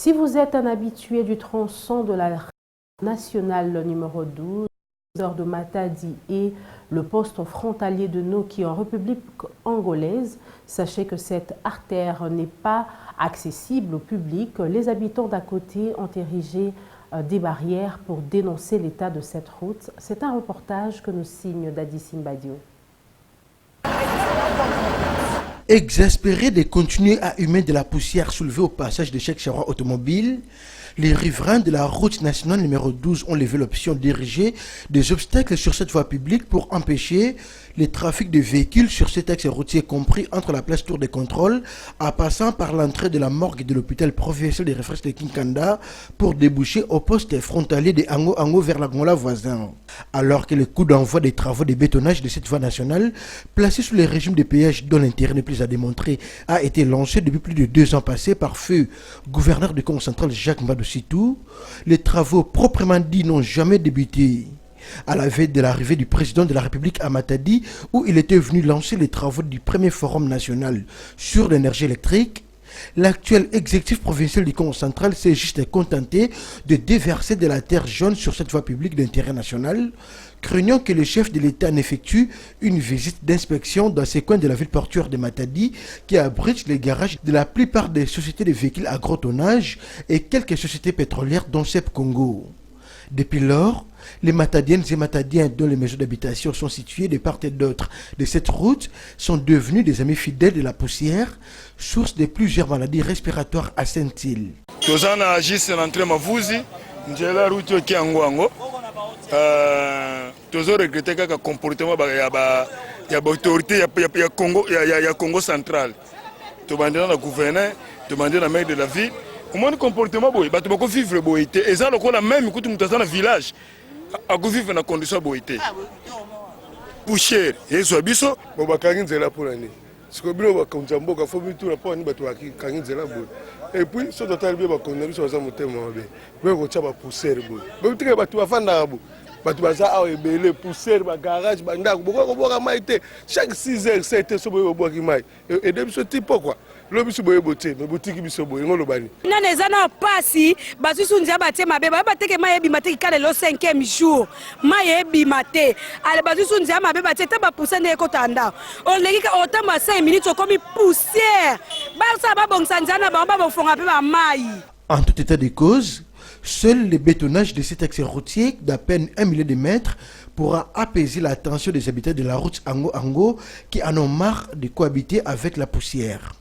Si vous êtes un habitué du tronçon de la nationale numéro 12, de Matadi et le poste frontalier de Noki en République angolaise, sachez que cette artère n'est pas accessible au public. Les habitants d'à côté ont érigé des barrières pour dénoncer l'état de cette route. C'est un reportage que nous signe Dadi Simbadio. Exaspérés de continuer à humer de la poussière soulevée au passage de chaque charroi automobile, les riverains de la route nationale numéro 12 ont levé l'option d'ériger des obstacles sur cette voie publique pour empêcher le trafic de véhicules sur cet axe routier compris entre la place Tour de Contrôle en passant par l'entrée de la morgue de l'hôpital provincial des références de Kinkanda pour déboucher au poste frontalier de Ango vers l'Angola voisin. Alors que le coup d'envoi des travaux de bétonnage de cette voie nationale, placée sous le régime de péage dont l'intérêt n'est plus à démontrer, a été lancé depuis plus de 2 ans passés par feu gouverneur du Congo central Jacques Mbadou Sitou, les travaux proprement dits n'ont jamais débuté. À la veille de l'arrivée du président de la République à Matadi, où il était venu lancer les travaux du premier forum national sur l'énergie électrique, l'actuel exécutif provincial du Congo central s'est juste contenté de déverser de la terre jaune sur cette voie publique d'intérêt national, craignant que le chef de l'État n'effectue une visite d'inspection dans ces coins de la ville portuaire de Matadi qui abrite les garages de la plupart des sociétés de véhicules à gros tonnage et quelques sociétés pétrolières dont CEP Congo. Depuis lors, les Matadiennes et Matadiens dont les maisons d'habitation sont situées de part et d'autre de cette route sont devenus des amis fidèles de la poussière, source de plusieurs maladies respiratoires à Saint-Île. Tozana agisse l'entrée Mavuzi, njela route qui Ango. Tozo regretter que comportement ya autorité ya Congo central. Demander à la gouverneur, demander à la maire de la ville. Comment comportement boy, bato bako vivre boité. Et ça lokola même kutu mutaza na village. A go vivre na condition boité. Poussière, yeso biso bo bakangi nzela pour l'année. Siko bino bakonza mboka fo bitu na po ni bato bakangi nzela boy. Et puis so total bien bakonza biso za motema mabe. Bo ko tsa ba poussière boy. Bo tika bato bafanda bo. Bato baza awa ebele poussière ba garage ba ndako boko boka maite chaque 6h 7h so boyo boki mai. Et de biso tipo quoi. Lobiso boye boté mais botiki biso boye ngolo bani. Nana ezana pasi bazusu nzia batie mabeba bateke mayebi mateki kale lo 5e jour. Mayebi mate. Ale bazusu nzia mabeba batie taba poussière ne ekotanda. On leki ka otamba 5 minutes okomi poussière. Ba sa ba bongsa nzana ba fonga pe ba mai. En tout état de cause, seul le bétonnage de cet axe routier d'à peine 1 millier de mètres pourra apaiser la tension des habitants de la route Ango qui en ont marre de cohabiter avec la poussière.